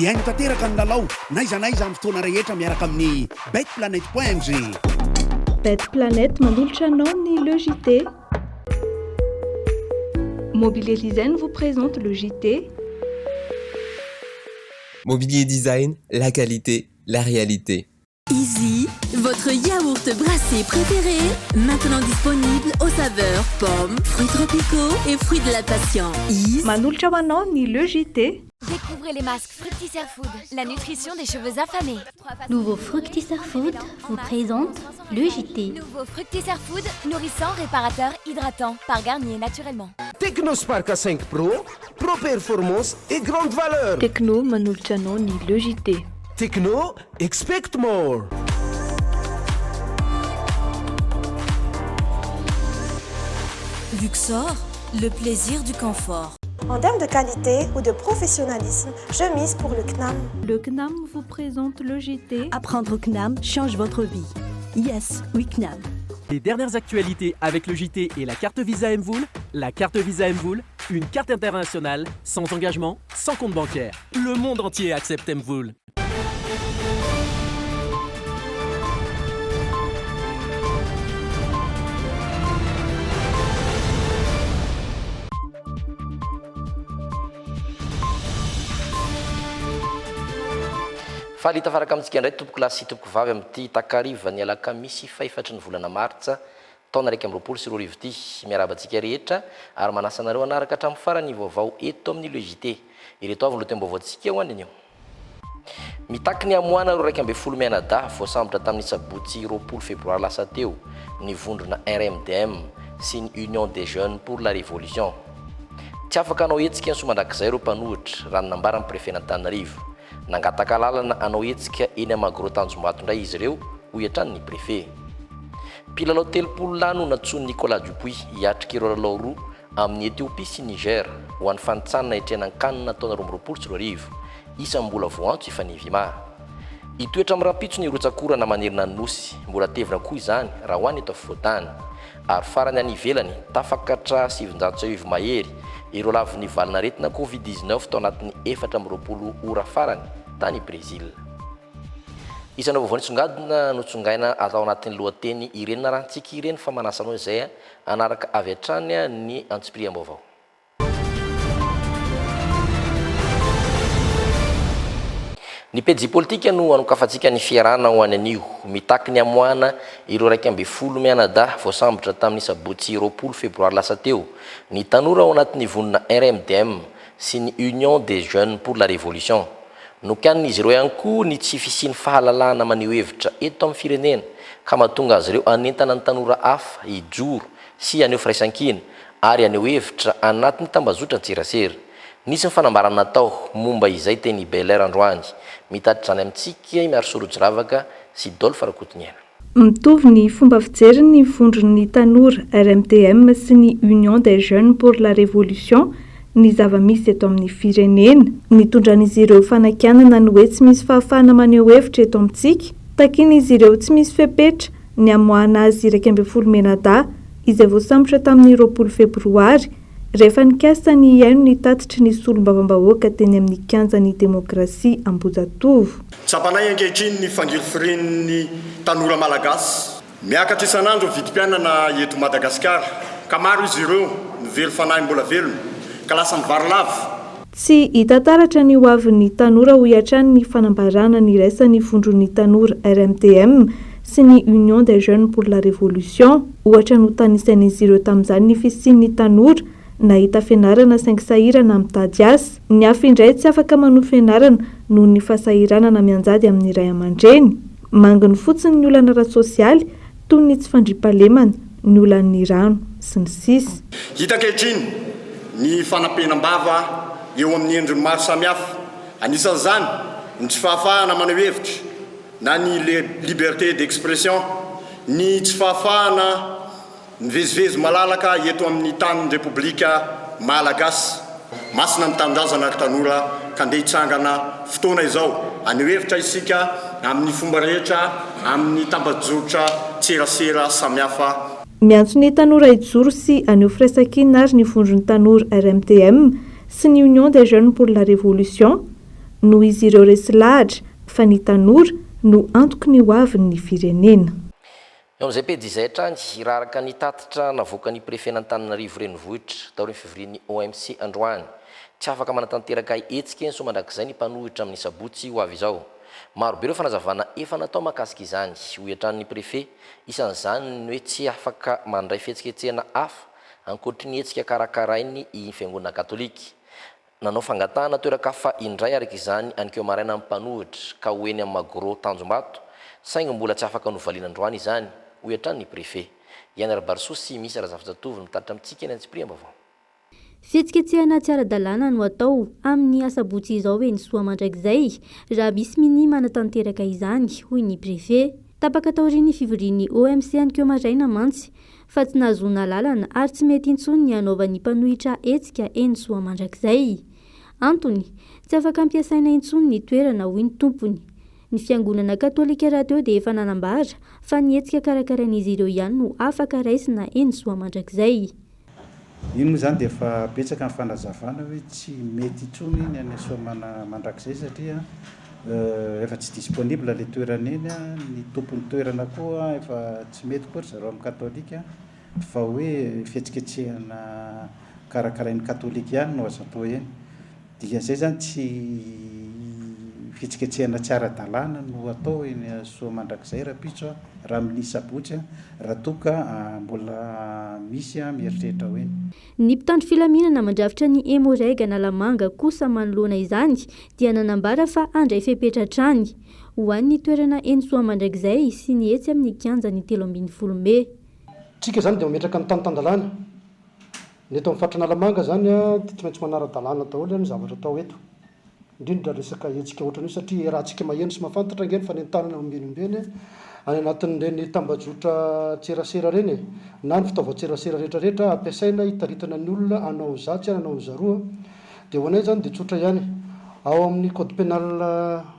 iaino tanteraka ny lalao naiza amin'ny fotoana rehetra miaraka amin'ny betplanet.ng. Bet Planet mandolitra anao ny le JT. Mobilier Design vous présente le JT. Mobilier Design, la qualité, la réalité. Easy, votre yaourt brassé préféré, maintenant disponible aux saveurs pommes, fruits tropicaux et fruits de la passion. Mandolitra ho anao ny le JT. Découvrez les masques Fructisser Food, la nutrition des cheveux affamés. Nouveau Fructisser Food vous présente le JT. Nouveau Fructisser Food, nourrissant, réparateur, hydratant, par Garnier naturellement. Technospark 5 Pro, Pro Performance et grande valeur. Techno mandolitra anao ny le JT. Techno, expect more. Luxor, le plaisir du confort. En termes de qualité ou de professionnalisme, je mise pour le CNAM. Le CNAM vous présente le JT. Apprendre au CNAM change votre vie. Yes, oui CNAM. Les dernières actualités avec le JT et la carte Visa Mvoul. La carte Visa Mvoul, une carte internationale, sans engagement, sans compte bancaire. Le monde entier accepte Mvoul. Falita faraka amintsika indray tompoko lahy sy tompoko vavy amin'ity takariva ny alakamisy faefatry ny volana martsa taona 2024 ity miarabantsika rehetra ary manasanareo anaraka hatramin'ny farany vaovao eto amin'ny le JT. Ireto avy ny lohatenim-baovaontsika ho aniny io. Mitaky ny amoana ro 12 Menada voasambotra tamin'ny sabotsy 20 Febroary lasa teo ny vondrona RMDM sy ny Union des Jeunes pour la Révolution. Tsy afaka anao hetsika ny somandrakizay ireo mpanohitra raha nambaran'ny prefet n'Antananarivo. Nangataka lalana anao hetsika eny amagro tanjombato indray izy ireo hoy hatrany ny prefet. Mpilalao 30 lahy no natsony Nicolas Dupuy hiatrika ireo lalao roa amin'ny Ethiopie sy Niger ho an'ny fanitsanana hitrena ny kanina taona 2024 isan'ny mbola voantso ifanivima. Hitoetra amin'ny rapitso ny rotsakorana manerina ny nosy mbola tevina koa izany raha ho any eto afovoantany ary farany any ivelany tafakatra 700 mahery ireo lavin'ny valina retina Covid-19 tao anatin'ny 420 ora farany tany Brésil. Isan'ny vaovao nisongadina notsongaina atao anatin'ny lohateny ireny narantsika ireny fa manasanao izay anaraka avy hatrany ny antsipriam-baovao. Ny pejy politika no anokafantsika ny fiarana ho any anio mitaky ny amoana ireo 12 Menada voasambotra tamin'ny sabotsy 20 Febroary lasa teo ny tanora ao anatin'ny vonona RMDM sy ny Union des Jeunes pour la Révolution. Nokan'izy ireo ihany koa ny tsy fisian'ny fahalalahana maneho hevitra eto amin'ny firenena ka mahatonga azy ireo anentana ny tanora hafa hijoro sy aneho firaisan-kina ary aneho hevitra anatin'ny tambazotra an-tserasera. Nisy ny fanambarana natao momba izay teny Belair androany mitady zany amintsika miaro sorojravaka sy Dolphe Rakotoniana. Mitovy ny fomba fijery ny vondron'ny tanora RMDM sy ny Union des Jeunes pour la Révolution ny zava-misy eto amin'ny firenena. Nitondran'izy ireo fanakianana ny hoe tsy misy fahafahana maneho hevitra eto amintsika, takian'izy ireo tsy misy fepetra ny amoahana azy 12 Menada izay voasambotra tamin'ny 20 Febroary rehefa nikasa ny iaino ny tatitry ny solombavam-bahoaka teny amin'ny kianjan'ny demokrasia Ambohijatovo. Tsapanay ankehitriny ny fangilifiren'ny tanora malagasy miakatra isan'andro vidim-pianana eto Madagasikara ka maro izy ireo mivelo fanahy mbola velona ka lasa mivary lava. Tsy hita taratra ny hoavin'ny tanora ho hiatrany ny fanambarana ny raisan'ny vondron'ny tanora RMDM sy ny Union des Jeunes pour la Révolution. Ohatra no tanisan'izy ireo tamin'izany ny fisian'ny tanora nahita fianarana saingy sahirana mitady asa. Ny hafa indray tsy afaka manohy fianarana noho ny fahasahiranana mianjady amin'ny ray aman-dreny. Manginy fotsiny ny olana ara-sosialy toy ny tsy fandriam-pahalemana, ny olan'ny rano sy ny sisa. Hita ankehitriny ny fanampenam-bava eo amin'ny endriny maro samihafa. Anisan'izany ny tsy fahafahana maneho hevitra na ny liberté d'expression, ny tsy fahafahana mivezivezy malalaka eto amin'ny tanin'ny Repoblika Malagasy. Masina ny tanindrazana ary tanora ka andeha hitsangana fotoana izao aneho hevitra isika amin'ny fomba rehetra amin'ny tambajotra tserasera samihafa. Miantso ny tanora hijoro sy aneho firaisan-kina ary ny vondron'ny tanora RMDM sy ny Union des Jeunes pour la Révolution noho izy ireo resy lahatra fa ny tanora no antoky ny hoavin'ny firenena. Eo amin'izay pejy izay hatrany raha araka ny tatitra navoaka ny préfet n'Antananarivo renivohitra taorian'ny fivorian'ny OMC androany tsy afaka manatanteraka hetsika ny somandrakizay ny mpanohitra amin'ny sabotsy ho avy izao. Maro be ireo fanazavana efa natao mahakasika izany ho iatran'ny préfet isan'izany ny hoe tsy afaka mandray fihetsiketsehana hafa ankoatry ny hetsika karakarainy i fiangonana katolika. Nanao fangatahana toeran-kafa indray araka izany an'keo maraina amin'ny mpanohitra ka hoeny amin'ny magro Tanjombato saingy mbola tsy afaka novaliana androany izany ho iatran'ny préfet. Iany Barsosi misy razafitsatovo mitaritra amintsika eny Antsipriam-Bavao. Fihetsiketsehana tsy ara-dalàna no atao amin'ny asabotsy izao eny Soamandrakizay raha misy mini manatanteraka izany hoy ny préfet. Tapaka taorian'ny fivorian'ny OMC an'keo maraina mantsy fa tsy nahazoana lalana ary tsy mety intsony ny anaovan'ny mpanohitra hetsika eny Soamandrakizay. Antony tsy afaka ampiasaina intsony ny toerana hoy ny tompony. Ny fiangonana katolika raha teo dia efa nanambara fa ny hetsika karakarain'izy ireo ihany no afaka raisina eny Soamandrakizay. Iny moa zany dia efa betsaka amin'ny fanazavana hoe tsy mety intsony ny any Soamandrakizay satria efa tsy disponible le toerana eny, ny tompon'ny toerana koa efa tsy mety koa zareo amin'ny katolika fa hoe fihetsiketsehana karakarain'ny katolika ihany no azo atao eny. Dia zay zany tsy fihetsiketsehana tsy ara-dalàna no atao eny Soamandrakizay raha pitso raha amin'ny sabotsy raha toka mbola misy mieritreritra ho eny. Ny mpitandro filaminana mandrafitra ny Emorega na Lamanga kosa manoloana izany dia nanambara fa andray fepetratrany ho an'ny toerana eny Soamandrakizay sy ny hetsy amin'ny kianja ny 13 Mey. Tsika zany dia mametraka ny tan-dalàna. Ny eto amin'ny fatrana Lamanga zany dia tsy maintsy manara-dalàna daholo ny zavatra atao eto. Indrindra resaka hetsika ohatran'io satria raha tsika maheno sy mahafantatra ngeny fa ny tanana ombenombeny any anatin'ireny tambajotra tserasera reny na ny fitaovan-tserasera rehetrarehetra ampiasaina hitaritana ny olona hanao zatsy hanao zaroa dia ho anay zany dia tsotra ihany. Ao amin'ny code pénal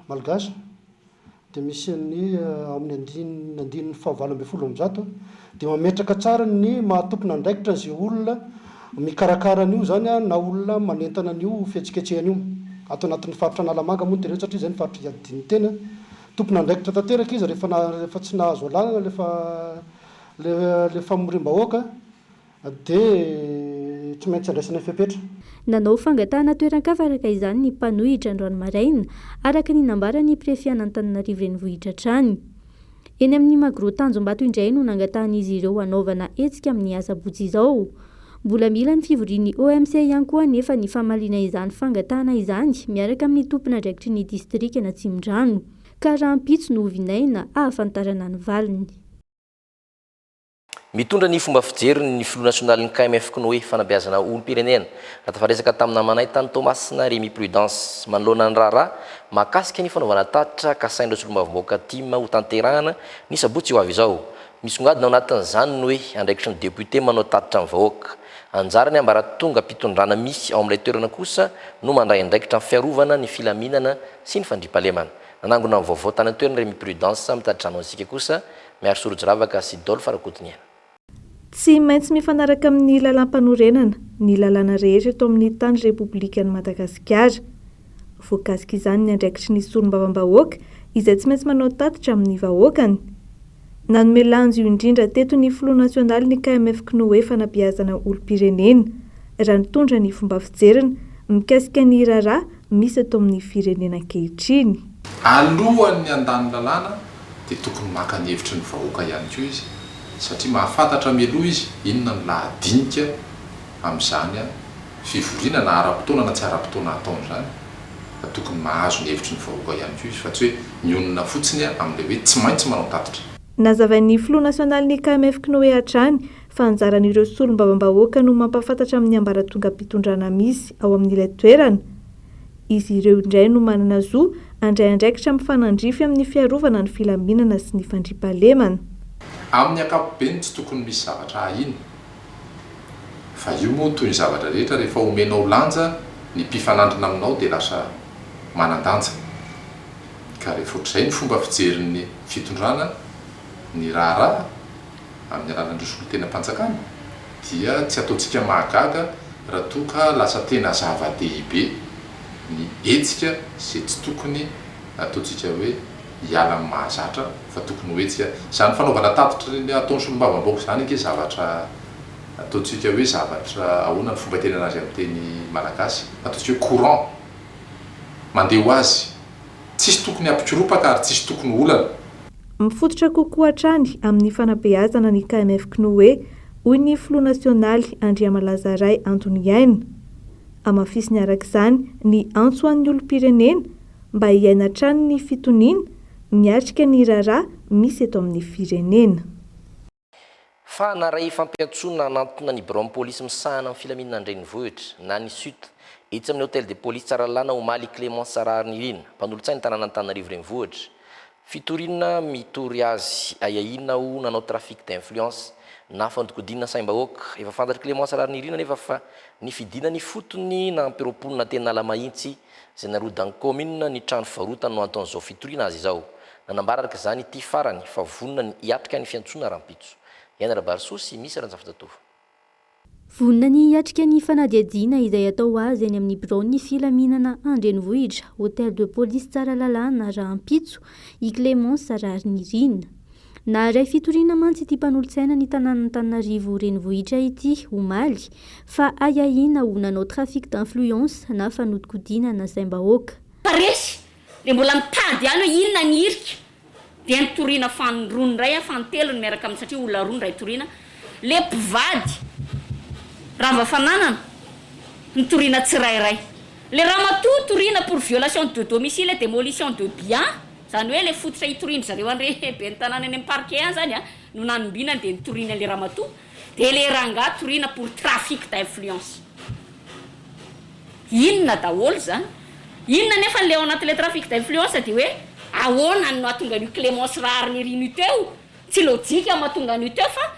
malagasy dia misy ny ao amin'ny andininy fahavalo ambin'ny folo amby zato dia mametraka tsara ny mahatompona andraikitra izay olona mikarakara an'io zany na olona manentana an'io fihetsiketsehana io. Ato anatin'ny faritra Lamanga moa dia satria izany faritra iadiny tena tompona andraikitra tanteraka izy rehefa tsy nahazo alàna lefa mirim-bahoaka dia tsy maintsy andraisana fepetra. Nanao fangatahana toeran-kafa araka izany ny mpanohitra androany maraina araka ny nambarany préfet n'Antananarivo renivohitra hatrany. Eny amin'ny magro Tanjombato indray no nangatan'izy ireo hanaovana hetsika amin'ny asabotsy izao. Mbola mila ny fivorian'ny OMC ihany koa nefa ny famalina izany fangatahana izany miaraka amin'ny tompona andraikitry ny distrika na Tsimondrano ka raha ampitso no ovinaina ahafantarana ny valiny. Mitondra ny fomba fijery ny filoha nasionalin'ny KMF Knoe fanabeazana olom-pirenena ratafaresaka tamin'ny namanay tany Thomas na Rémy Prudence manoloana ny raharaha mahakasika ny fanaovana tatitra ka saindro solombavom-bahoaka tima ho tanterahana ny sabotsy ho avy izao. Misongadina ao anatin'izany ny hoe andraikitry ny député manao tatitra amin'ny vahoaka. Anjarany ambaratonga mpitondrana misy ao amin'ilay toerana kosa no mandray andraikitra amin'ny fiarovana ny filaminana sy ny fandriampahalemana. Nanangona amin'ny vaovao tany toerana Rémy Prudence mitaditrano antsika kosa miaro sorojiravaka sy Dolphe Rakotiniana. Tsy maintsy mifanaraka amin'ny lalam-panorenana ny lalàna rehetra eto amin'ny tany Repoblikan'i Madagasikara. Voakasika izany ny andraikitry ny solombavam-bahoaka izay tsy maintsy manao tatitra amin'ny vahoakany. Nanome lanjo io indrindra teto ny filoha nasionaly ny KMF Knoe fanabeazana olom-pirenena raha nitondra ny fomba fijeriny mikasika ny raharaha misy ato amin'ny firenena ankehitriny. Alohan'ny andany lalàna dia tokony maka ny hevitry ny vahoaka ihany koa izy satria mahafantatra mialoha izy inona ny lahadinika amin'izany fivoriana na ara-potoana na tsy ara-potoana ataon'izany. Tokony mahazo ny hevitry ny vahoaka ihany koa izy fa tsy hoe mionona fotsiny amin'ilay hoe tsy maintsy manao tatitra. Nazavain'ny filoha nasionaly ny KMF Knoe hatrany fa anjaran'ireo solombavam-bahoaka no mampahafantatra amin'ny ambaratonga mpitondrana misy ao amin'ilay toerana. Izy ireo indray no manana zo andray andraikitra mifanandrify amin'ny fiarovana ny filaminana sy ny fandriampahalemana. Amin'ny ankapobeny tsy tokony misy zavatra ahiny. Fa io moa toy ny zavatra rehetra rehefa omenao lanja ny mpifanandrina aminao dia lasa manan-danja. Ka rehefa ohatr'izay ny fomba fijerin'ny fitondrana ny raharaha amin'ny alalan'ireo solon-tena mpanjakana dia tsy ataontsika mahagaga raha toa ka lasa tena zava-dehibe ny etsika sy tsy tokony ataontsika hoe hiala amin'ny mahazatra fa tokony ho etsika zany fanaovana tatitra reny ataon'ny solombavam-baoko zany anke zavatra ataontsika hoe zavatra ahoana ny fomba tena anazy amin'ny teny malagasy ataontsika hoe courant mandeha ho azy tsisy tokony ampikiropaka ary tsisy tokony olana mifototra kokoa hatrany amin'ny fanabeazana ny KMF Knoe hoy ny filoha nasionaly Andriamalazaray Antoniaina. Amafisiny arak'izany ny antso an'ny olom-pirenena mba hiaina hatrany ny fitoniana miatrika ny raharaha misy eto amin'ny firenena. Fa naray fampiantsoana anatona ny bureau polisy misahana amin'ny filaminana an-drenivohitra na ny sut etsy amin'ny hôtel de police Tsaralana Omaly Clément Sararnirina mpanolontsaina ny tanàna Antananarivo renivohitra. Fitorina mitory azy ayaina ho nanao trafic d'influence na fandokodinana saim-bahoaka efa fantatry Clément Sararnirina nefa fa ny fidina ny fotony na ampiroponina tena Alamahitsy izay narodany commune ny trano fivarotana no anton'izao fitorina azy izao. Nanambaraka izany ity farany fa vonona ny hiatrika ny fiantsoana rahampitso. Yanara Barsosy misy ranjafatotovo. Vonona ny hiatrika ny fanadihadiana izay atao azy eny amin'ny biron'ny filaminana an-drenivohitra hôtel de police Tsaralalana Rahampitso i Clément Sararnirina. Na ray fitoriana mantsy ity mpanolontsaina ny tanàn'Antananarivo renivohitra ity Omaly fa ayaina ho nanao trafic d'influence na fanodikodinana saim-bahoaka. Paresy le mbola mitady ihany hoe inona ny irika dia nitoriana fanirony ray fantelony miaraka amin'ny satria olona roa ray toriana le mpivady rava fananana nitoriana tsirairay le ramatoa toriana pour violation de domicile et démolition de biens zany hoe le fototra hitoriana zareo andre be ny tanàna any amin'ny parquet any zany no nanombinany dia nitoriana le ramatoa dia le rangahy toriana pour trafic d'influence. Inona daholo zany inona nefa le ao anatin'le trafic d'influence dia hoe ahoana no mahatonga an'io Clément Sararnirina teo tsy lojika mahatonga an'io teo fa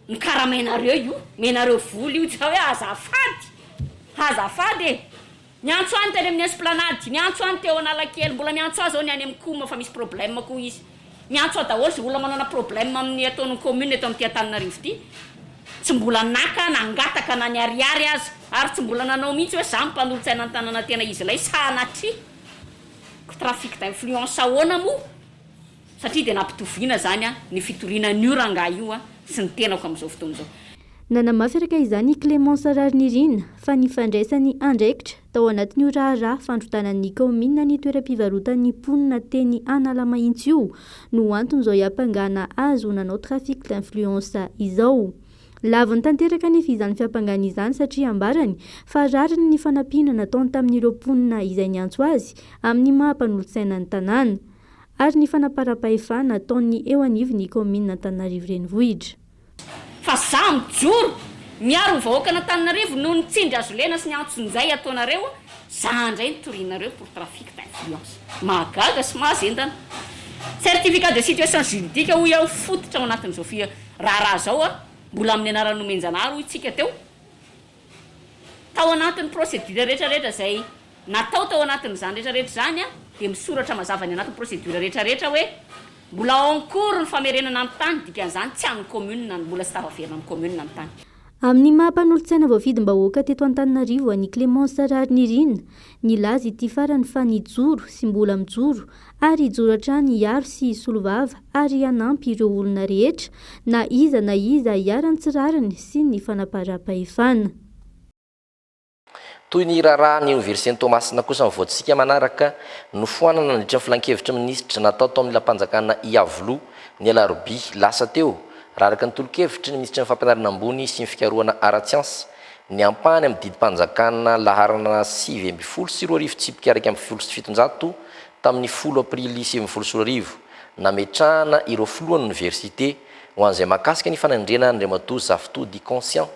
ny karamenareo io menareo voly io tsy hoe azafady e miantso any teny amin'ny esplanade miantso any teo Analakely mbola miantso azy ao ny any amin'ny Koma fa misy problème koa izy miantso daholo sy olona manana problème amin'ny ataon'ny commune eto amin'ny Antananarivo ity tsy mbola naka nangataka na ny ariary azy ary tsy mbola nanao mihitsy hoe za mpanolontsaina ny tanàna tena izy ilay sanatry trafic d'influence ahoana moa satria dia nampitoviana zany ny fitoriana ny rangahy io sy ny tenako amin'izao fotoana izao. Nanamafy araka izany Clément Sararnirina fa ny fandraisany andraikitra tao anatin'ny raharaha fandrotanan'ny commune ny toeram-pivarotan'ny ponina teny Analamahitsy io no anton'izao hiampangana azy ho nanao trafic d'influence izao. Lava ny tanteraka nefa izany fiampangana izany satria ambarany fa rariny ny fanampiana nataony tamin'ireo ponina izay niantso azy amin'ny maha-mpanolontsaina ny tanàna ary ny fanaparam-pahefana nataony eo anivon'ny commune Antananarivo renivohitra. Fa za mijoro miaro vahoaka Antananarivo no nitsindry azo lena sy ny antson'izay ataonareo za indray nitorianareo pour trafic d'influence mahagaga sy mahazendana certificat de situation juridique ho iaho fototra ao anatin'izao raharaha zao mbola amin'ny anaran'ny omenjanahary itsika teo tao anatin'ny procédure rehetrarehetra izay natao tao anatin'izany rehetrarehetra zany dia misoratra mazava ny anatin'ny procédure rehetrarehetra hoe mbola en cours ny famerenana amin'ny tany dikan'izany tsy amin'ny commune mbola sy tafaverina amin'ny commune amin'ny tany. Amin'ny maha-mpanolontsaina voavidim-bahoaka teto Antananarivo any Clément Sararnirina nilaza ity farany fa nijoro sy mbola mijoro ary hijoro hatrany hiaro sy solovava ary hanampy ireo olona rehetra na iza hiarany tsirariny sy ny fanaparam-pahefana. Toy ny raharaha ny Université Thomasina kosa mivoatsika manaraka no foanana nandritra ny filan-kevitra minisitra natao tao amin'ny lampanjakana Iavolo ny alarobia lasa teo raha araka ny tolo-kevitry ny minisitra ny fampianarana ambony sy ny fikarohana ara-tsiansa ny ampany amin'ny didim-panjakana laharana 720 tsipika araka amin'ny 700 tamin'ny 10 aprily 720 nametrahana ireo filohan'ny université ho an'izay mahakasika ny fanandriana Andriamatoa Zavitody Conscient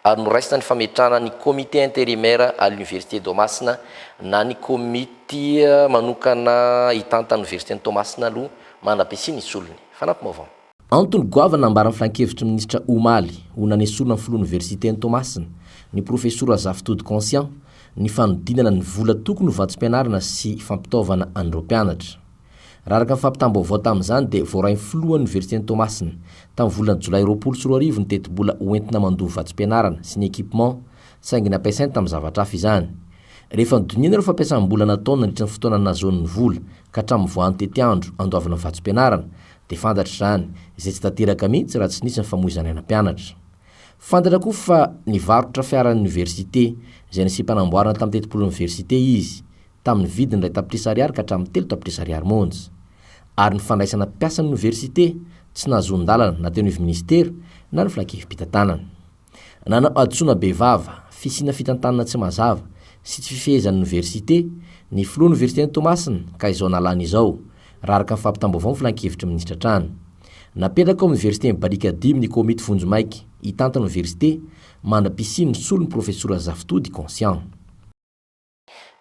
ary noraisina ny fametrahana ny comité intérimaire à l'université Thomasina na ny comité manokana hitantany université Thomasina aloha manapesiny ny solony fanampy-maovao. Antony goavana ambaran'ny filan-kevitry ministra Omaly ho nanesorina ny filoha université Thomasina ny professeur Zavitody Conscient ny fanodinana ny vola tokony ho vatsim-pianarana sy fampitaovana an'ireo mpianatra. Raha araka ny fampitam-baovao tamin'izany dia voarain'ny filohan'ny université Thomasina tamin'ny volana Jolay 2024 ny teti-bola hoentina mandoa vatsim-pianarana sy ny équipement saingy nampiasainy tamin'ny zavatra hafa izany. rehefa nodoniana ireo fampiasam-bola nataony nandritra ny fotoana nazon'ny vola ka hatramin'ny voan'ny tetiandro andoavana ny vatsom-pianarana dia fantatra izany izay tsy tanteraka mihitsy raha tsy nisy ny famoizana ainam-pianatra. Fantatra koa fa nivarotra fiaran'ny oniversité izay nisy-panamboarana tamin'ny tetipolo oniversité izy tamin'ny vidiny 2 tapitrisa ariary ka hatramin'ny 3 tapitrisa ariary monja. Ary ny fandraisana mpiasan'ny oniversité tsy nahazon-dalana na teo anivy ministera na ny filakevim-pitantanana. Nanao adsoana bevava, fisina fitantanana tsy mazava sy tsy fifehezan'ny oniversité ny filoha oniversité ny Tomasina ka izao nalana izao raha araka ny fampitam-baovao ny filan-kevitry minisitra trano. Napetraka ao oniversité mibalika 10 ny komity vonjomaiky hitantana oniversité manam-pisiny solon'ny profesora Zafitody conscient.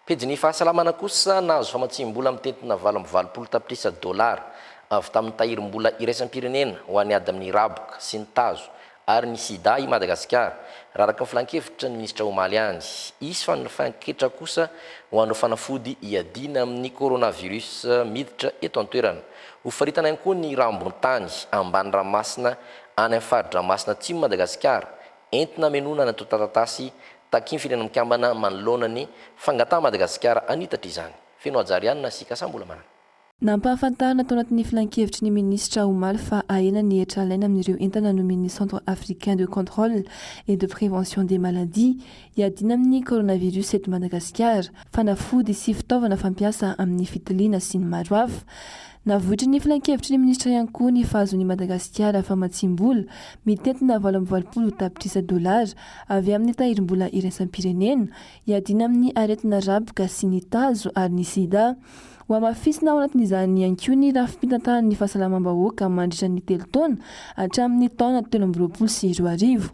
Pejy fahasalamana kosa nahazo famatsim-bola amin'ny tentina 20 tapitrisa dolara avy tamin'ny tahirim-bola iraisam-pirenena ho any ady amin'ny raboka sy ny tazo ary ny sida i Madagasikara raha araka ny filan-kevitra ny ministra Omaly any. Izy fa ny fanketra kosa ho an'ireo fanafody iadina amin'ny coronavirus miditra eto an-toerana. Ho faritana ihany koa ny rambon-tany ambany ranomasina any amin'ny faridranomasina atsimo Madagasikara entina menona natao taratasy taky ny firenena mikambana manoloana ny fangatana Madagasikara anitatra izany. Feno ajarianina sy kasambola manana. Nampahafantarina tao anatin'ny filan-kevitry ny ministra Omaly fa ahena ny hetra alaina amin'ireo entana nomen'ny Centre africain de contrôle et de prévention des maladies iadina amin'ny coronavirus eto Madagasikara, fanafody sy fitaovana fampiasa amin'ny fitiliana sy ny maro hafa. Navoitry ny filan-kevitry ny ministra ihany koa ny fahazon'ny Madagasikara famatsim-bola mitentina 20 tapitrisa dolara avy amin'ny tahirim-bola iraisam-pirenena iadina amin'ny aretina raboka sy ny tazo ary ny sida. Ho amafisina ao anatin'izany ihany koa ny rafim-pitantanan'ny fahasalamam-bahoaka mandritra ny 3 taona hatramin'ny taona 2024.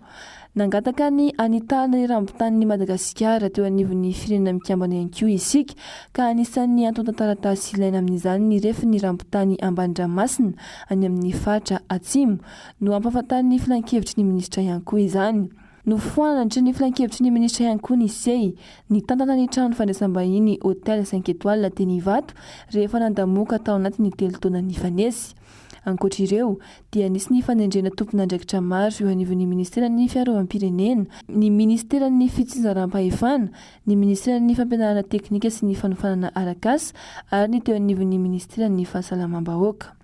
Nangataka ny anitana ny rambon-tanin'ny Madagasikara teo anivon'ny firenena mikambana ihany koa isika ka anisan'ny antony taratasy ilaina amin'izany ny refin'ny rambon-tany ambany ranomasina any amin'ny faritra atsimo no ampahafantariny filan-kevitry ny ministra ihany koa izany. Nofoana nandritra ny filan-kevitry ny ministra ihany koa ny SEI ny tantana ny trano fandraisam-bahiny hôtel 5 étoiles teny Ivato rehefa nandamoaka tao anatin'ny 3 taona nifanesy. Ankoatr'ireo dia nisy ny fanendrena tompon'andraikitra maro eo anivon'ny ministeran'ny fiarovam-pirenena, ny ministeran'ny fitsinjaram-pahefana, ny ministeran'ny fampianarana teknika sy ny fanofanana arakasa ary ny teo anivon'ny ministeran'ny fahasalamam-bahoaka.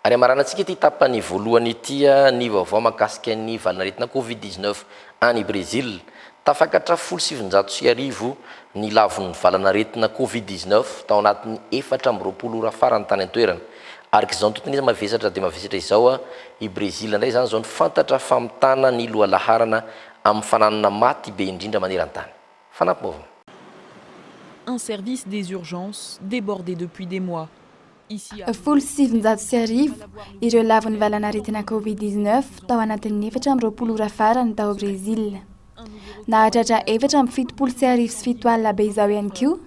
Ary amaranantsika ity tapany voalohany ity ny vaovao mahakasika ny valanaretina Covid-19 any Brésil. Tafakatra 790 ny lavon'ny valanaretina Covid-19 tao anatin'ny 420 ora farany tany an-toerana. Arak'izao totony mavesatra dia mavesatra izao i Brésil indray izany zao ny fantatra famitana ny loha laharana amin'ny fananana maty be indrindra maneran-tany. Fanampy vaovao. Un service des urgences débordé depuis des mois. Folo sy 790 ireo lavon'ny valanaretina Covid-19 tao anatin'ny 420 ora farany tao Brésil. Nahatratra 470 alina be izao ihany koa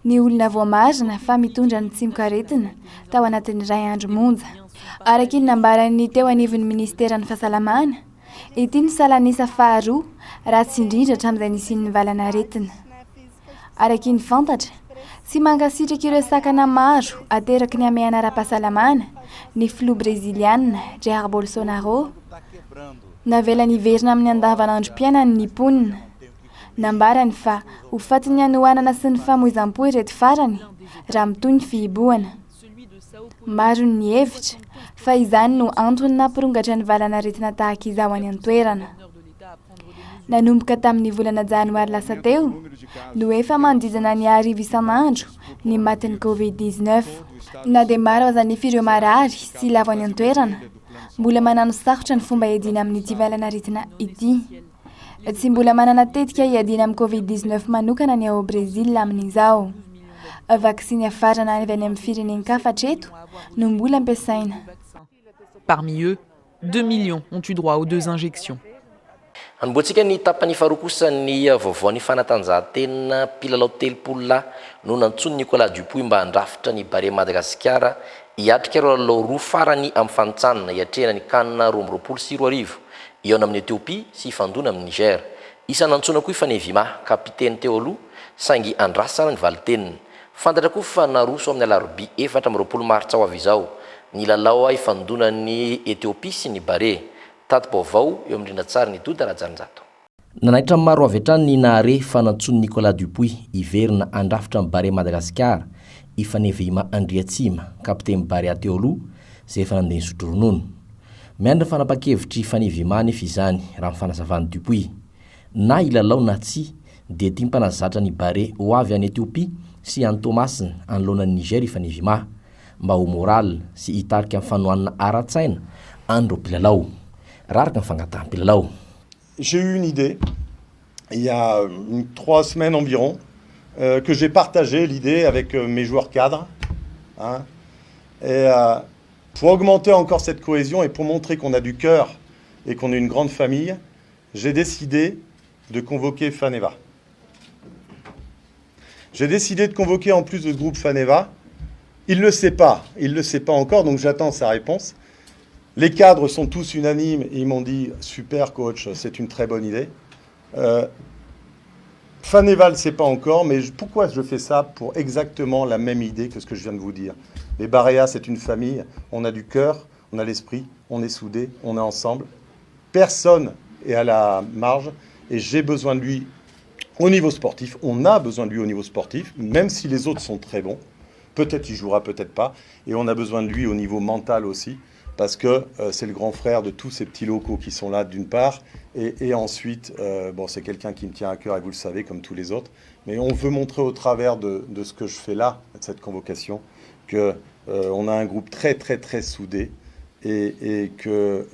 ny olona voamarina fa mitondra ny tsimok'aretina tao anatin'ny ray andro monja. Araky ny nambaran'ny teo anivon'ny ministeran'ny fahasalamana, ity ny salanisa faharoa ratsy indrindra hatramin'izay nisian'ny valanaretina. Araky ny fantatra, sy mankasitraka ireo sakana maro ateraky ny amehana ara-pahasalamana ny flo brésiliana Jair Bolsonaro navela niverina amin'ny andavanandrom-piainany niponina. Nambarany fa ho fatiny hanohanana sy ny famoizam-po ireto farany raha mitoy ny fihibohana. Maro ny hevitra fa izany no antony nampirongatra ny valanaretina tahaka izao any an-toerana. Nanomboka tamin'ny volana janoary lasa teo no efa mandidina ny 1000 isan'andro ny matin'ny Covid-19. Na dia maro aza ny fireo marary sy lavo any an-toerana, mbola manano sarotra ny fomba iadina amin'ity valanaretina ity. Tsy mbola manana tetika iadina amin'ny Covid-19 manokana ny ao Brésil amin'izao. Vaksiny afarana avy any amin'ny firenenkafa hatreto no mbola ampiasaina. Parmi eux, 2 millions ont eu droit aux 2 injections. Anboatsika ny tapany faharoa kosa ny vaovaon'ny fanatanjahantena mpilalao telopolona no nantsony Nicolas Dupuy mba handrafitra ny Barea Madagasikara hiatrika ireo lalao roa farany amin'ny fanotsanana hiatrehana ny kanina 2024 eo amin'ny Etiopia sy fandona amin'ny Niger. Isany nantsona koa Ifanevima, kapiteny teo aloha saingy andrasana ny valiteniny. Fantatra koa fa naroso amin'ny alarobia 14 martsa ho avy izao ny lalao ifandona ny Etiopia sy ny Barea. Tato baovao eo amindrina tsara ny Doda Rajanjato. nanaitra maro avy hatrany ny nahare fanantsony Nicolas Dupuy iverina andrafitra amin'ny Barea Madagasikara ifanevima Andriatsima kapiteny Barea teo aloha zay efa nandeha nisotro ronono. Miandry ny fanapa-kevitry fanevimana efa izany raha mifanazavany Dupuy na ilalao na tsy dia tia mpanazatra ny Barea ho avy any Etiopia sy any Thomasina anoloanan'ny Niger ifanevima mba ho moral sy hitarika amin'ny fanohanana ara-tsaina andro mpilalao raraka ny fangataham-pilalao. J'ai eu une idée, il y a 3 semaines environ, que j'ai partagé l'idée avec mes joueurs cadres. Hein, et pour augmenter encore cette cohésion et pour montrer qu'on a du cœur et qu'on est une grande famille, j'ai décidé de convoquer Faneva. J'ai décidé de convoquer en plus de ce groupe Faneva. Il ne le sait pas encore, donc j'attends sa réponse. Les cadres sont tous unanimes et ils m'ont dit « Super coach, c'est une très bonne idée ». Faneva ne le sait pas encore, mais pourquoi je fais ça? Pour exactement la même idée que ce que je viens de vous dire. Les Barea, c'est une famille, on a du cœur, on a l'esprit, on est soudés, on est ensemble. Personne est à la marge et j'ai besoin de lui au niveau sportif. On a besoin de lui au niveau sportif, même si les autres sont très bons. Peut-être il jouera, peut-être pas. Et on a besoin de lui au niveau mental aussi. Parce que c'est le grand frère de tous ces petits locaux qui sont là d'une part, et ensuite, bon, c'est quelqu'un qui me tient à cœur, et vous le savez, comme tous les autres, mais on veut montrer au travers de ce que je fais là, de cette convocation, qu'on a un groupe très très très soudé, et que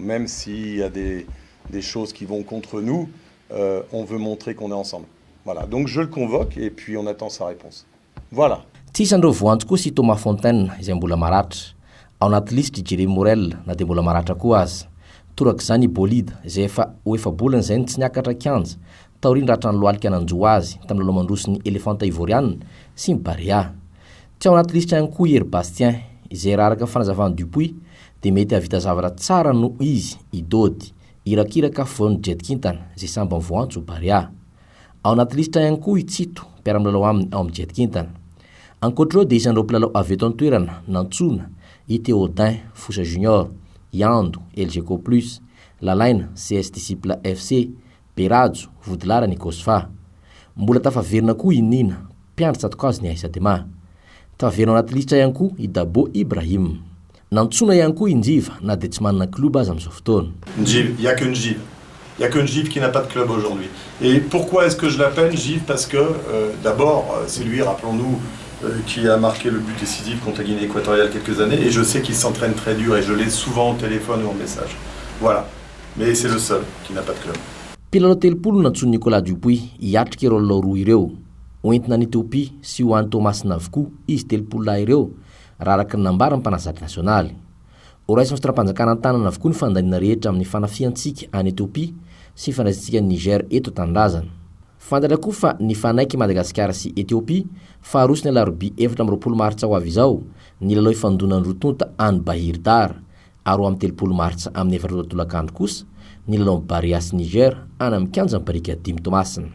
même s'il y a des choses qui vont contre nous, on veut montrer qu'on est ensemble. Voilà, donc je le convoque, et puis on attend sa réponse. Voilà. Thomas Fontaine, ao anaty listy Jeremy Morel na dia mbola maratra koa azy. Toraka izany bolida izay efa bolana izay tsy niakatra kianja taoriny ratra ny loalika nanjoa azy tamin'ny lomandroso ny Elefanta Ivoriana sy ny Barea. Tsy ao anaty listy ihany koa Ery Bastien izay raraka fanazavany Dupuy dia mety havita zavatra tsara no izy idody irakiraka voan'ny Jetkintana izay samby mivoantso Barea. Ao anaty listy ihany koa Itsito mpiara-milalao aminy ao amin'ny Jetkintana. Ankoatr'ireo dia isan'ireo mpilalao avy eto an-toerana nantsona Théodin, Foussa Junior, Yando, LGCO+, Lalaina, CS Discipla FC, Perajo, Vodilara, Nikosfa. Mbola tafaverina koa Inina, mpiandry Tsatokazy ny Aisadema. Tafaverina anaty listra ihany koa Dabo Ibrahim. Nantsona ihany koa Njiva na dia tsy manana club azy amin'izao fotoana. Njiva, il n'y a que Njiva. Il n'y a que Njiva qui n'a pas de club aujourd'hui. Et pourquoi est-ce que je l'appelle Njiva? Parce que d'abord, c'est lui, rappelons-nous, qui a marqué le but décisif contre la Guinée équatoriale quelques années, et je sais qu'il s'entraîne très dur, et je l'ai souvent au téléphone ou en message. Voilà. Mais c'est le seul qui n'a pas de club. Mpilalao telopolo nantsony Nicolas Dupuy hiatrika ireo lalao roa ireo. Hoentina ny Etiopia sy ho an'ny Thomasina avokoa izy telopolo lahy ireo raha araka ny nambara mpanazatra nasionaly. Oraisiny fitondram-panjakana an-tanana avokoa ny fandaniana rehetra amin'ny fanafiantsika any Etiopia sy ny fandraisantsika ny Niger eto Tandrazana. Fantatra koa fa ny fanaiky Madagasikara sy Etiopia faharosiny alarobia 14 martsa ho avy izao ny lalao ifandonan'ny rotonta any Bahirdar ary ho amin'ny 30 martsa amin'ny 4 tolakandro kosa ny lalao amin'ny Barea sy Niger any amin'ny kianja ny parika 5 Thomasina.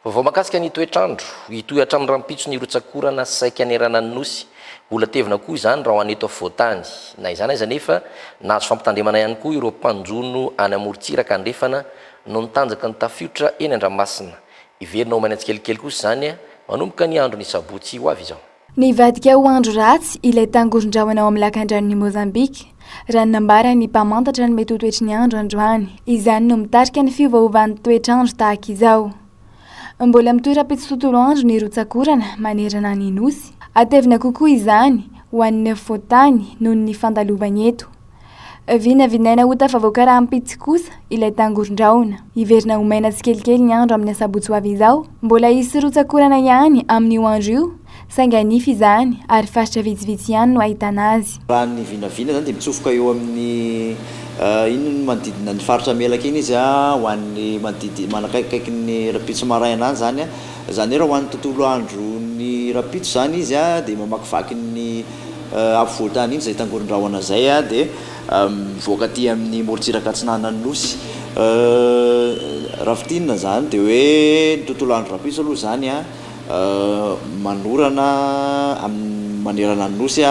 Vaovao mahakasika ny toetrandro hitohatra amin'ny rampitso ny rotsakorana saika anerana ny nosy mbola tevina koa izany raha ho aneto afovoantany na izany aiza nefa nahazo fampitandremana ihany koa ireo mpanjono any amorontsiraka andrefana no nitanjaka ny tafiotra eny an-dranomasina. Iverina ho mainy atsikelikely kosa izany manomboka ny andro ny sabotsy ho avy izao. Nivadika ho andro ratsy ilay tangoron-drahona ao amin'ny lakan-dranon'ny Mozambique raha nambara ny mpamantatra ny mety ho toetry ny andro androany. Izany no mitarika ny fiovaovan'ny toetrandro tahaka izao. Mbola mitoera-pitsotontolo andro ny rotsakorana manerana ny nosy. Atevina kokoa izany ho an'ny afovoantany noho ny fandalovany eto. Vinavinaina ho tafavoaka raha ampitsy kosa ilay tangoron-drahona. Iverina ho maina tsikelikely ny andro amin'ny sabotsy ho avy izao. Mbola hisy rotsakorana ihany amin'ny ho andro io, sainga nify izany ary faritra vitsivitsy ihany no ahitana azy. Raha ny vinavina zany dia mitsofoka eo amin'ny ino manodidina ny faritra melaka iny izy ho an'ny manakaikikaiky ny rapitso maraina any zany zany raha ho an'ny tontolo andro ny rapitso zany izy dia mamakivaky ny afovoantany iny zay tangoron-drahona zay dia mivoaka aty amin'ny morontsiraka atsinana ny nosy. Raha fitinina zany dia hoe ny tontolo andro rapitso aloha zany manorana manerana ny nosy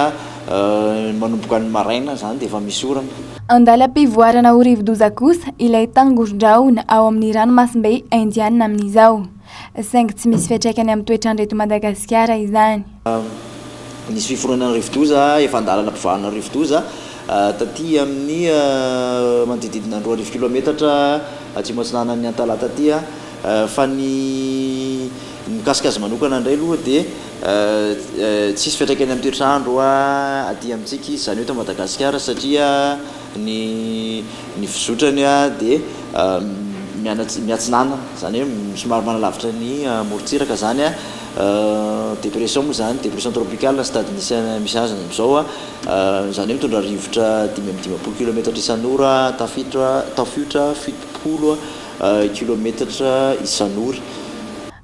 manomboka ny maraina zany dia efa misy orana. Andalam-pivoarana ho rivo-doza kosa ilay tangordraona ao amin'ny ranomasimbe indiana amin'izao. Saingy tsy misy fiantraikany amin'ny toetrandro eto Madagasikara izany. Nisy fiforonana rivo-doza efa andalana mpivoarana rivo-doza taty amin'ny manodididina 2 kilometatra atsimo atsinanan'ny Antalata aty fa ny mikasika azy manokana indray aloha dia tsisy fiantraikany amin'ny toetrandro aty amintsika izy zany hoe eto Madagasikara satria ny fizotrany dia miatsinana zany hoe somary manalavitra ny morontsiraka zany dépression moa zany dépression tropicale stade misy azy amin'izao zany hoe mitondra rivotra 5 kilometatra isan'ora tafiotra 7 kilometatra isan'ora.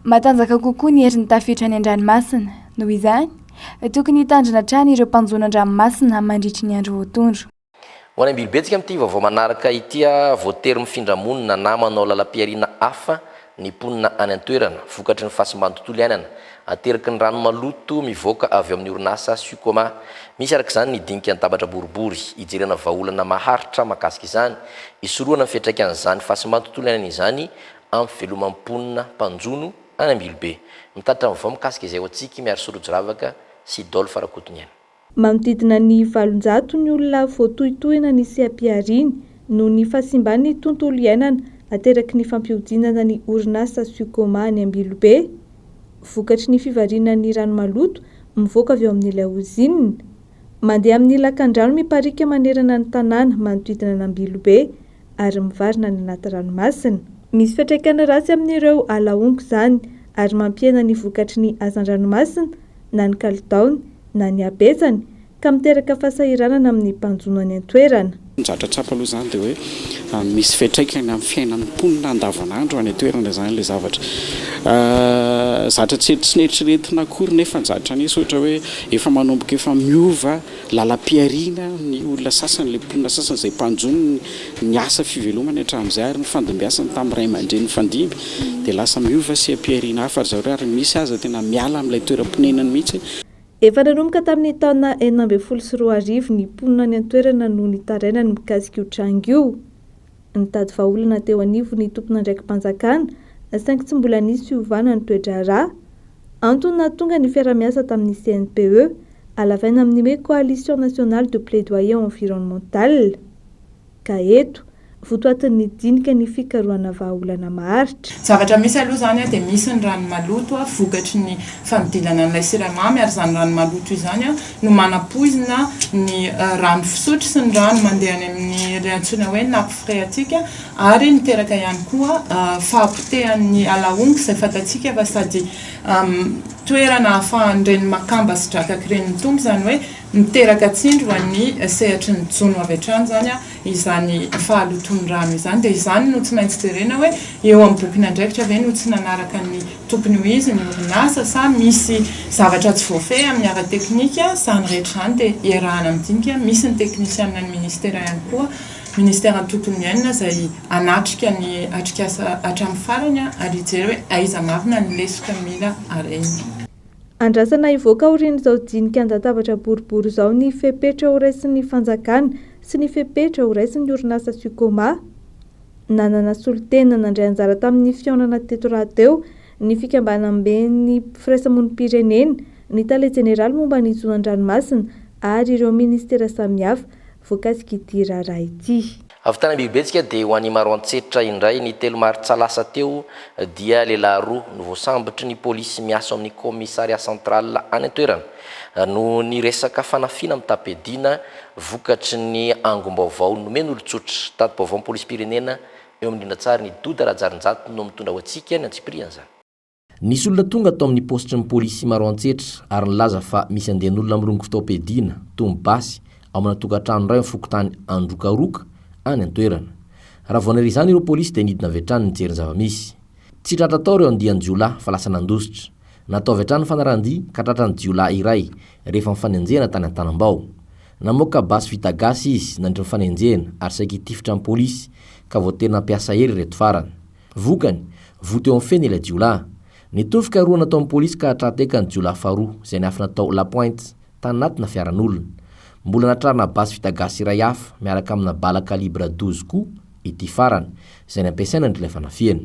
Matanjaka kokoa ny herin'ny tafiotra any an-dranomasina. Noho izany, tokony hitandrina hatrany ireo mpanjono an-dranomasina mandritry ny andro voatondro. Ho any Ambilobentsika amin'ity vaovao manaraka ity voatery mifindra monina na manao lalam-piariana hafa ny mponina any an-toerana vokatry ny fahasimban-tontolo iainana ateraky ny rano maloto mivoaka avy amin'ny orinasa Sucoma. Misy araka izany ny dinika ny tabatra boribory hijerena vahaolana maharitra mahakasika izany isoroana ny fiantraikan'izany fahasimban-tontolo iainana izany amin'ny velomam-ponina mpanjono any Ambilobe. Mitatitra vaovao mikasika izay ho antsika miary Sorojravaka sy Dolphe Farakotoniana. Manodidina ny 700 ny olona voatohitohina ny sehampiariny noho ny fahasimbany tontolo iainana ateraky ny fampiodinana ny orinasa Sucoma any Ambilobe. Vokatry ny fivarinan'ny rano maloto mivoaka avy eo amin'ilay ozinina. Mandeha amin'ny lakan-drano miparika manerana ny tanàna manodidina ny Ambilobe ary mivarina ny anaty ranomasina. Misy fiantraikany ratsy amin'ireo alaongo izany ary mampiena ny vokatry ny hazan-dranomasina na ny kalidaony na ny abetsany ka miteraka fahasahiranana amin'ny mpanjono any an-toerana. Zatra tsapa aloha zany dia hoe misy fiantraikany amin'ny fiainan'ny mponina andavanandro any an-toerana zany ilay zavatra. Zatra tsy eritreretina akory nefa zatra nisy ohatra hoe efa manomboka efa miova lalam-piariana ny olona sasany ilay mponina sasany izay mpanjono ny asa fivelomany hatramin'izay ary ny fandimbiasany tamin'ny ray aman-dreny fandimby dia lasa miova sehampiariana hafa zareo ary misy aza tena miala amin'ilay toeram-ponenany mihitsy. Efa nanomboka tamin'ny taona 1994 ny mponina any an-toerana no nitarainany mikasika io trango io. Nitady vahaolana teo anivo ny tompona ndraiky mpanjakana saingy tsy mbola nisy hiovana ny toe-draharaha. Antony nahatonga ny fiara-miasa tamin'ny CNPE alavaina amin'ny hoe Coalition Nationale de Plaidoyer Environnemental. Ka eto votoatin'ny dinika ny fikarohana vahaolana maharitra. Zavatra misy aloha zany dia misy ny rano maloto vokatry ny fanodilana an'ilay siramamy ary zany rano maloto izany no manapoizina ny rano fisotro sy ny rano mandeha any amin'ny antsoina hoe nappe phréatique ary niteraka ihany koa fahapotehan'ny alaongo izay fatatsika fa sady toerana ahafahan'ireny makamba sy drakaky ireny mitombo zany hoe miteraka tsindro any sehatry ny jono avy hatrany zany izany fahaloton'ny rano izany dia izany no tsy maintsy jerena hoe eo amin'ny boky andraikitra ve no tsy nanaraka ny tompony ho izy ny orinasa sa misy zavatra tsy voafehy amin'ny ara teknika sa ny rehetra zany dia iarahana amin'dinika misy ny teknisianina ny ministera ihany koa ministera ny tontolo iainana izay anatrika ny atrikasa hatramin'ny farany ary hijery hoe aiza marina ny lesoka mila areny. Andrasana ivoaka aorian'izao dinika andatabatra boribory izao ny fepetra ho raisin'ny fanjakana sy ny fepetra ho raisin'ny orinasa Sucoma. Nanana solotena nandray anjara tamin'ny fihaonana teto rahateo ny fikambanam-ben'ny firaisamonim-pirenena ny tale jeneraly momba ny zonan-dranomasina ary ireo ministera samihafa voakasika ity raharaha ity. Avy tany Ambilobentsika dia ho any Maroantsetra indray ny 3 Martsa lasa teo dia lehilahy roa no voasambotry ny polisy miasa amin'ny komisaria central any an-toerana no ny resaka fanafina amin'ny tapedina vokatry ny angom-baovao nomeny olon-tsotra tady baovao polisy pirenena eo amin'ny lindatsara ny Doda Rajarinjato no mitondra ho antsika ny Antsipriana zany. Nisy olona tonga tao amin'ny postry ny polisy Maroantsetra ary nilaza fa misy andehan'olona mirongo fitaopedina tombasy ao amina tokantrano iray amin'ny fokotany Androkaroka any an-toerana. Raha voanary izany ireo polisy dia nidina avy hatrany nijery zava-misy. Tsy tratra tao ireo andiany jiolahy fa lasa nandositra. Natao avy hatrany fanarandi ka tratran'ny jiolahy iray rehefa mifanenjehana tany an-tanambao. Namoaka basy vita gasy izy nandry mifanenjehana ary saika hitifitra amin'ny polisy ka voatery nampiasa hery reto farany. Vokany voto eo amin'ny feny ilay jiolahy. Nitofika roa natao amin'ny polisy ka hatrateka ny jiolahy faharoa izay niafy natao Lapointe tany anatina fiaran'olona. mbola natrarina basy fitagasy iray hafa miaraka amina bala calibre 12 koa ity farany izay nampiasaina indrindra fanafiany.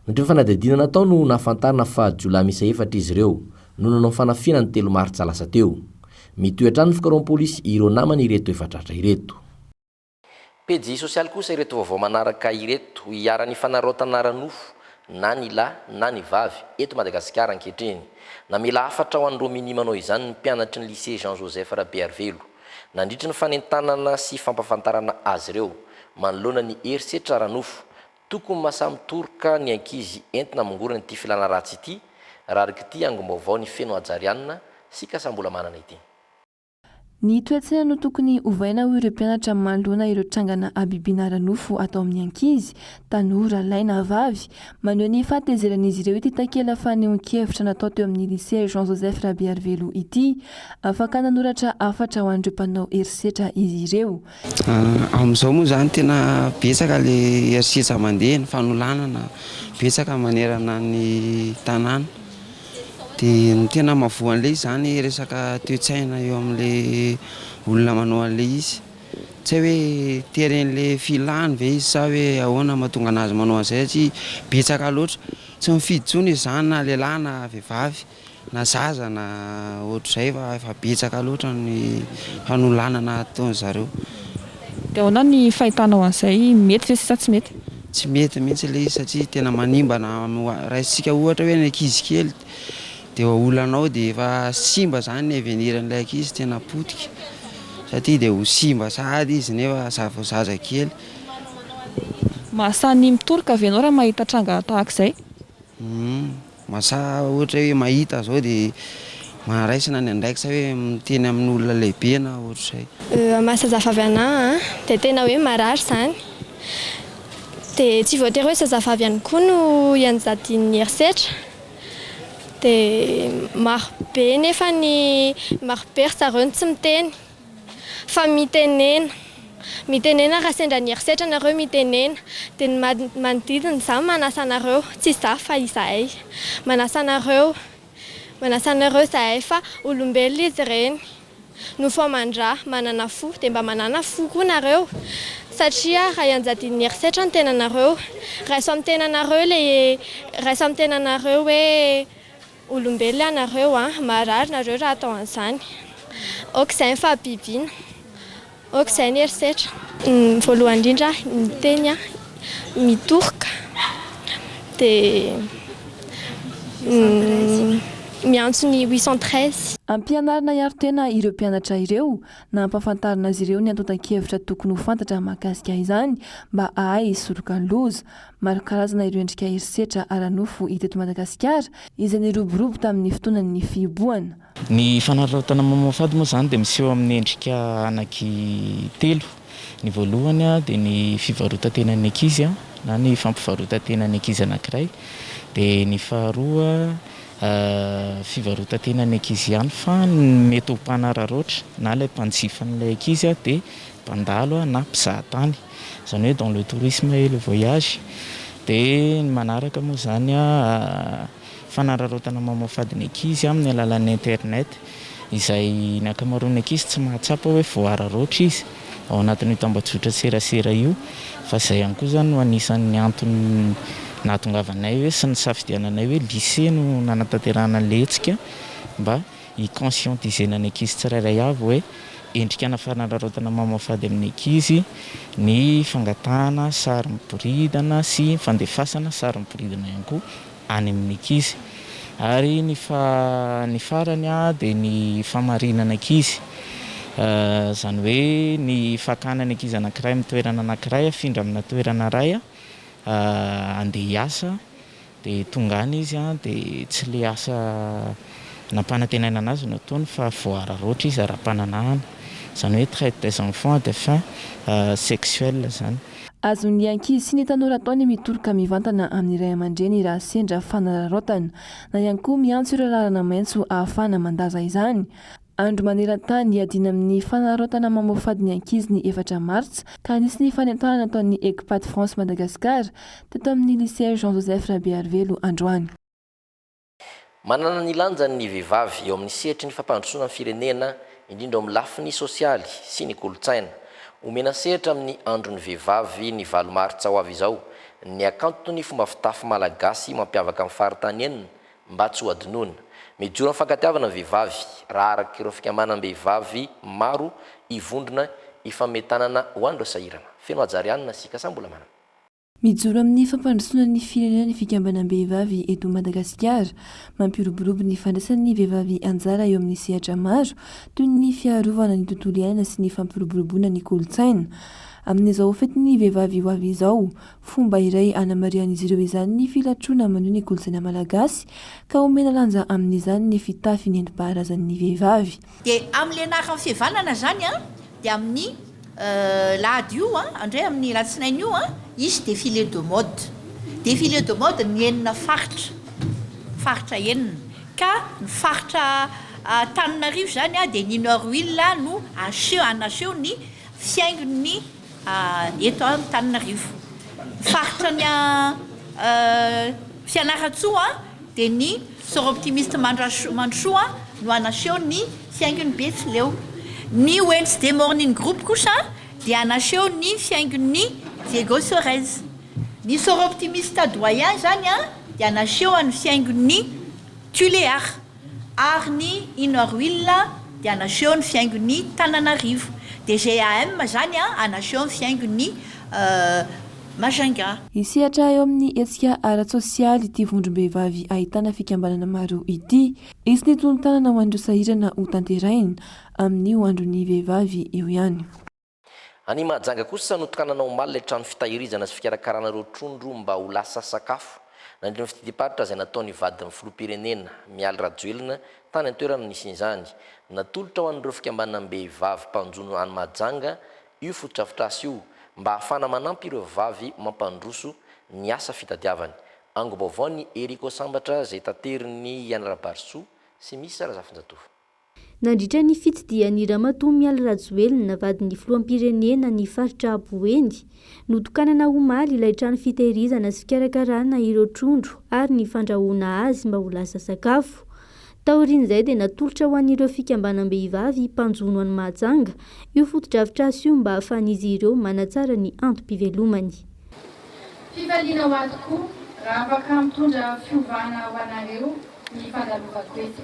Nitry ny fanadidina natao no nafantarina fa jolahy miisa 4 izy ireo no nanao fanafiana ny 3 martsa lasa teo. Mitoetra ny fikaroam-polisy ireo namany ireto efatratra ireto. Pejy sosialy kosa ireto vaovao manaraka ireto hiara-ny fanarotana ranofo na ny lahy na ny vavy eto Madagasikara ankehitriny. Na mila afatra ho an'ireo mini manao izany ny mpianatry ny lycée Jean Joseph Rabearvelo. Nandritry ny fanentanana sy fampafantarana azy ireo manoloana ny herisetra ranofo. Tokony masamy toroka ny ankizy entina mongorana ity filana ratsy ity raha arik'ity angom-baovao ny feno ajarianina sy kasambola manana ity. Ny toetsaina no tokony ovaina ho ireo mpianatra manoloana ireo trangana abibiana ranofo atao amin'ny ankizy, tanora, lahy na vavy, maneho ny fahatezeran'izy ireo ity takela fanehoan-kevitra natao teo amin'ny lycée Jean Joseph Rabearvelo ity, afaka nanoratra afatra ho an'ireo mpanao herisetra izy ireo. Amin'izao moa zany tena betsaka le herisetra mandeha ny fanolanana, betsaka manerana ny tanàna. Dia ny tena mahavoan'ilay izy zany resaka toe-tsaina eo amin'ilay olona manao an'ilay izy. Tsy hoe teren'ilay filany ve izy sa hoe ahoana mahatonga anazy manao an'izay satria betsaka loatra. Tsy mifidy intsony izy zany na lehilahy na vehivavy na zaza na ohatr'izay fa efa betsaka loatra ny fanolanana ataon'ny zareo. Dia ahoana ny fahitanao an'izay, mety ve sa tsy mety? Tsy mety mihitsy ilay izy satria tena manimbana raha isika ohatra hoe ny ankizy kely dia olanao dia efa simba zany ny aveniran'ilay ankizy tena potika satria dia ho simba sady izy nefa zava zaza kely. Mahasany mitoroka ve ianao raha mahita tranga tahaka izay? Mahasa ohatra hoe mahita zao dia maharaisina ny andraikitra hoe miteny amin'ny olona lehibe na ohatr'izay. Mahasazava avy anahy dia tena hoe marary zany. Dia tsy voatery hoe sazavavy ihany koa no ianjadin'ny herisetra. Dia marobe nefa ny marobe ry zareo tsy miteny fa mitenena raha sendra ny herisetra nareo mitenena dia ny manodidina izany manasa anareo tsy za fa izahay manasa anareo izahay fa olombelona izy ireny no fo mandra manana fo dia mba manana fo koa nareo satria raha ianjadin'ny herisetra ny tenanareo raha so amin'ny tenanareo hoe olombelona nareo marary nareo raha atao an'izany. Okizay ny fahabibiana, okizay ny herisetra. Voalohany indrindra miteny mitoroka dia miantso ny 813. Ampianarana hiaro-tena ireo mpianatra ireo na ampafantarina azy ireo ny antotan-kevitra tokony ho fantatra mahakasika izany mba ahay hisoroka ny loza. Maro karazana ireo endrika herisetra aranofo hita eto Madagasikara izay niroborobo tamin'ny fotoanan'ny fihibohana. Ny fanarotana mamafady moa zany dia miseho amin'ny endrika anaky 3. Ny voalohany dia ny fivarotan-tenan'ny ankizy na ny fampivarotan-tenan'ny ankizy anankiray, dia ny faharoa fivarotan-tenan'ny ankizy ihany fa mety ho mpanararoatra na ilay mpanjifan'ilay ankizy dia mpandalo na mpizahatany, izany hoe dans le tourisme et le voyage. Dia ny manaraka moa zany fanararotana mamafady ny ankizy amin'ny alalan'ny internet izay ny ankamaroan'ny ankizy tsy mahatsapa hoe voararoatra izy ao anatin'ny tambazotra serasera io, fa izay ihany koa zany no anisan'ny antony nahatongavanay hoe sy ny safidiananay hoe lycée no nanatanterahana letsika mba hiconscientisena ny ankizy tsirairay avy hoe endrikana fanararotana mamafady amin'ny ankizy ny fangatahana sary miboridana sy fandefasana sary miboridana ihany koa any amin'ny ankizy. Ary ny farany dia ny famarinana ankizy, izany hoe ny fakana ny ankizy anankiray amin'ny toerana anankiray afindra amina toerana iray andeha hiasa dia tonga any izy dia tsy le asa nampanantenana anazy no ataony fa voararoatra izy ara-pananahana, izany hoe traite des enfants à des fins sexuelles zany. Azon'ny ankizy sy ny tanora ataony mitoroka mivantana amin'ny ray aman-dreny raha sendra fanararotana na ihany koa miantso ireo lalana maitso ahafahana mandaza izany. Andro maneran-tany hiadina amin'ny fanarotana mamafady ny ankizy ny 4 martsa ka nisy ny fanentanana ataon'ny Ecpat France Madagasikara teto amin'ny lycée Jean Joseph Rabearvelo androany. Manana ny lanjany ny vehivavy eo amin'ny sehatry ny fampandrosoana amin'ny firenena indrindra amin'ny lafiny sosialy sy ny kolotsaina omena sehatra amin'ny androny vehivavy ny valomaritra ho avy izao ny akanto ny fomba fitafy malagasy mampiavaka amin'ny faritany enina mba tsy ho adinoana mijoro amin'ny fankatiavana ny vehivavy raha araka ireo fikambanam-behivavy maro ivondrona ifametanana ho an'ireo sahirana feno ajarianina sika sambola manana mijoro amin'ny fampandrosoana ny firenena ny fikambanam-behivavy eto Madagasikara mampiroborobo ny fandraisan'ny vehivavy anjara eo amin'ny sehatra maro toy ny fiarovana ny tontolo iainana sy ny fampiroboroboana ny kolotsaina amin'izao fety ny vehivavy ho avy izao fomba iray anamarian'izy ireo izany ny filatrona maneho ny kolotsaina malagasy ka omena lanja amin'izany ny fitafy nentim-paharazan'ny vehivavy dia amin'ilay anarany fihavanana zany dia amin'ny lahady io andray amin'ny latsinainy io izy défilé de mode ny enina faritra enina ka ny faritra Tananarivo zany dia ny Nord-Ouil no anaseho ny fiaingon'ny eto amin'ny Tananarivo faritra ny Fianarantsoa dia ny Sor Optimiste Mandrosoa no anaseho ny fiaingon'ny Betsileo ny Wednesday Morning Group kosa dia anaseho ny fiaingon'ny Diego Sorez ny Sor Optimiste Doyen zany dia anaseho ny fiaingon'ny Tuléar ary ny Nord-Ouil dia anaseho ny fiaingon'ny Tananarivo dia GAM zany anaseho ny fiaingon'ny Majunga. Isehatra eo amin'ny hetsika ara-tsosialy ity vondrom-behivavy ahitana fikambanana maro ity izy ny tonontanana ho an'ireo sahirana ho tanteraina amin'ny ho andron'ny vehivavy eo ihany. Any Mahajanga kosa notokanana omaly ilay trano fitahirizana sy fikarakarana ireo trondro mba ho lasa sakafo nandriny fitidimparitra izay nataony vadin'ny filoham-pirenena Mialy Rajoelina tany an-toerana nisin'izany natolotra ho an'ireo fikambanam-behivavy mpanjono any Mahajanga io fotodrafitrasa io mba ahafana manampy ireo vavy mampandroso ny asa fitadiavany angobaovao ny Eriko Sambatra izay tateriny Yanara Barso sy misy Razafinjatovo. Nandritra ny fitidian'ny Ramatoa Mialy Rajoelina vadin'ny filoham-pirenena ny faritra Aboendy notokanana omaly ilay trano fitahirizana sy fikarakarana ireo trondro ary ny fandrahoana azy mba ho lasa sakafo. Taorian'izay dia natolotra ho an'ireo fikambanam-behivavy mpanjono any Mahajanga io fotodrafitrasa io mba ahafahan'izy ireo manatsara ny antom-pivelomany. Fivaliana ho ahy tokoa raha afaka mitondra fiovana ho anareo ny fandalovako eto.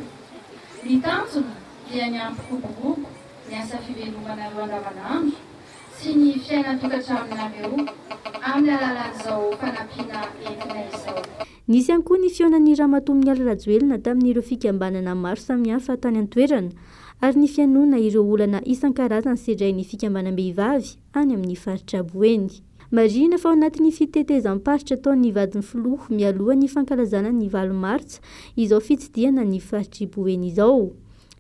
Ny tanjona dia ny ampiroborobo ny asa fivelomanareo andavanandro sy ny fiainan-tokantranonareo amin'ny alalan'izao fanampiana entina izao. Nisy ihany koa ny fihaonan'ny Ramatoa Mialy Rajoelina tamin'ireo fikambanana maro samihafa tany an-toerana ary ny fianoana ireo olana isan-karazany sedrain'ny fikambanam-behivavy any amin'ny faritra Aboendy. Marina fa ao anatin'ny fitetezam-paritra ataon'ny vadin'ny filoha mialoha ny fankalazana ny valomaritra izao fitsidiana ny faritra Aboendy izao.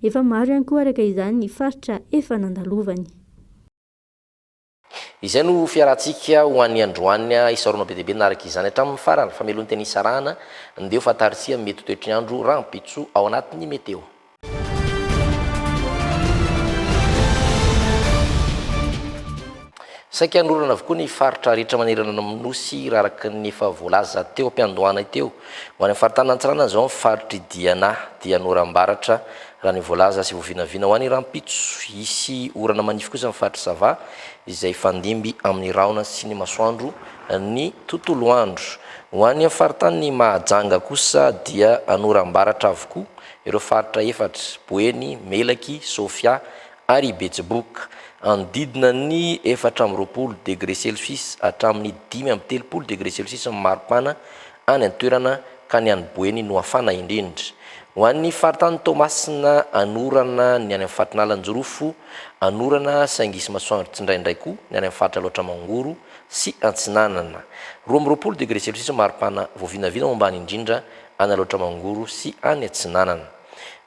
Efa maro ihany koa araka izany ny faritra efa nandalovany. Izay no fiarantsika ho an'ny androany isarona be dehibe naraka izany hatramin'ny farany famelon'ny teny isarahana ndeo fatarisia mety toetry ny andro rampitso ao anatin'ny meteo. Saika anorana avokoa ny faritra rehetra manerana amin'nosy raha araka ny efa voalaza teo ampiandohana teo ho any faritany Antsirana zao ny faritry dia norambaratra raha ny voalaza sy vovinavina ho any rampitso isy orana manify kosa ny faritry Sava izay fandimby amin'ny raona sy ny masoandro ny tontolo andro ho any faritany Mahajanga kosa dia anorambaratra avokoa ireo faritra efatra Boeny, Melaky, Sofia ary Betsiboka andidina ny 4 degré Celsius hatramin'ny 5 degré Celsius maripana any an-toerana ka ny any Boeny no afana indrindra. Ho an'ny faritany Tomasina anorana ny any amin'ny Fatrinalanjorofo anorana saingisy masoandro tsindraindray koa ny any amin'ny faritra loatra Mangoro sy Antsinanana 20 degré Celsius maripana voavinavina mombany indrindra any loatra Mangoro sy any Antsinanana.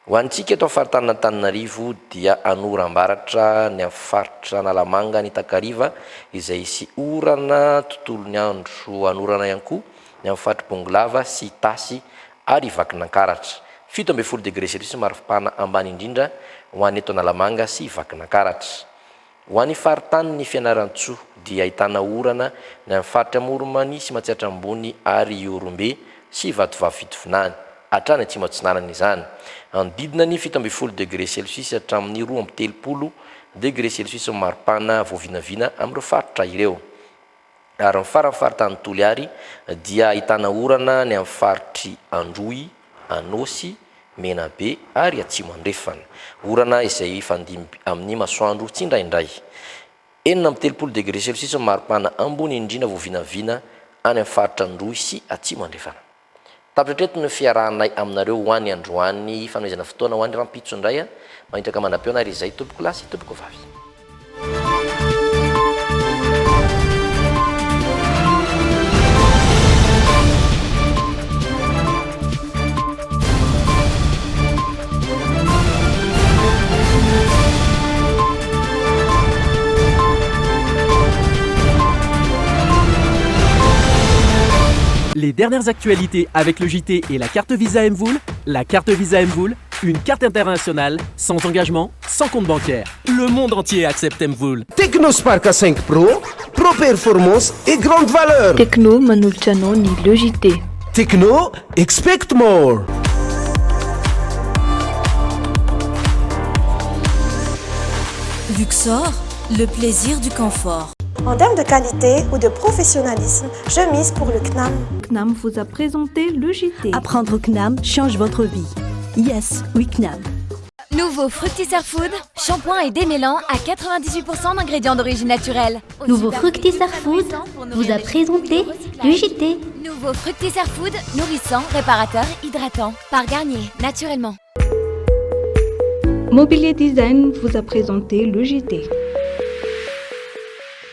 Ho antsika eto faritany Antananarivo dia anorambaratra ny faritra Analamanga ny Takariva izay sy orana tontolon'ny andro anorana ihany koa ny amin'ny faritra Bongolava sy Tasy ary Vakinankaratra 17 degré Celsius maripana ambany indrindra ho any eto Analamanga sy Vakinankaratra. Ho an'ny faritany ny Fianarantsoa dia ahitana orana ny amin'ny faritra Moromany sy Matsiatra Ambony ary Orombe sy Vatovavy Fitovinany hatrany atsimo atsinanana izany. Anodidina ny 7 degré celsius hatramin'ny 2 degré celsius maripana voavinavina amin'ireo faritra ireo. Ary ny farafaritany Toliary dia ahitana orana ny amin'ny faritry Androy, Anosy, Menabe ary Atsimo Andrefana. Orana izay fandimby amin'ny masoandro tsindraindray. 7 degré celsius maripana ambony indrindra voavinavina any amin'ny faritra Androy sy Atsimo Andrefana. Tapitreto ny fiarahanay aminareo ho an'ny androany fanomezana fotoana ho an'ny rampitso indray mahitraka manam-peo ary izay tompoko lahy sy tompoko vavy. Les dernières actualités avec le JT et la carte Visa Mvoul. La carte Visa Mvoul, une carte internationale, sans engagement, sans compte bancaire. Le monde entier accepte Mvoul. Technospark A5 Pro, Pro Performance et grande valeur. Techno manolotra anao ny le JT. Techno, expect more. Luxor, le plaisir du confort. En termes de qualité ou de professionnalisme, je mise pour le CNAM. CNAM vous a présenté le JT. Apprendre CNAM change votre vie. Yes, oui CNAM. Nouveau Fructisser Food, shampoing et démêlant à 98% d'ingrédients d'origine naturelle. Nouveau Fructisser Food vous a présenté le JT. Nouveau Fructisser Food, nourrissant, réparateur, hydratant. Par Garnier, naturellement. Mobilier Design vous a présenté le JT.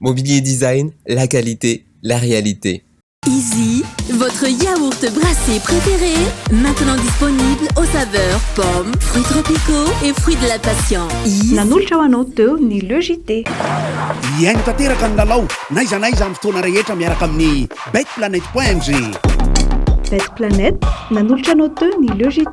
Mobilier Design, la qualité, la réalité. Easy, votre yaourt brassé préféré, maintenant disponible aux saveurs pommes, fruits tropicaux et fruits de la passion. Nanolotra ho anao teo ny le JT. Iaino tanteraka ny lalao naiza amin'ny fotoana rehetra miaraka amin'ny betplanet.mg. Bet Planet nanolotra anao teo ny le JT.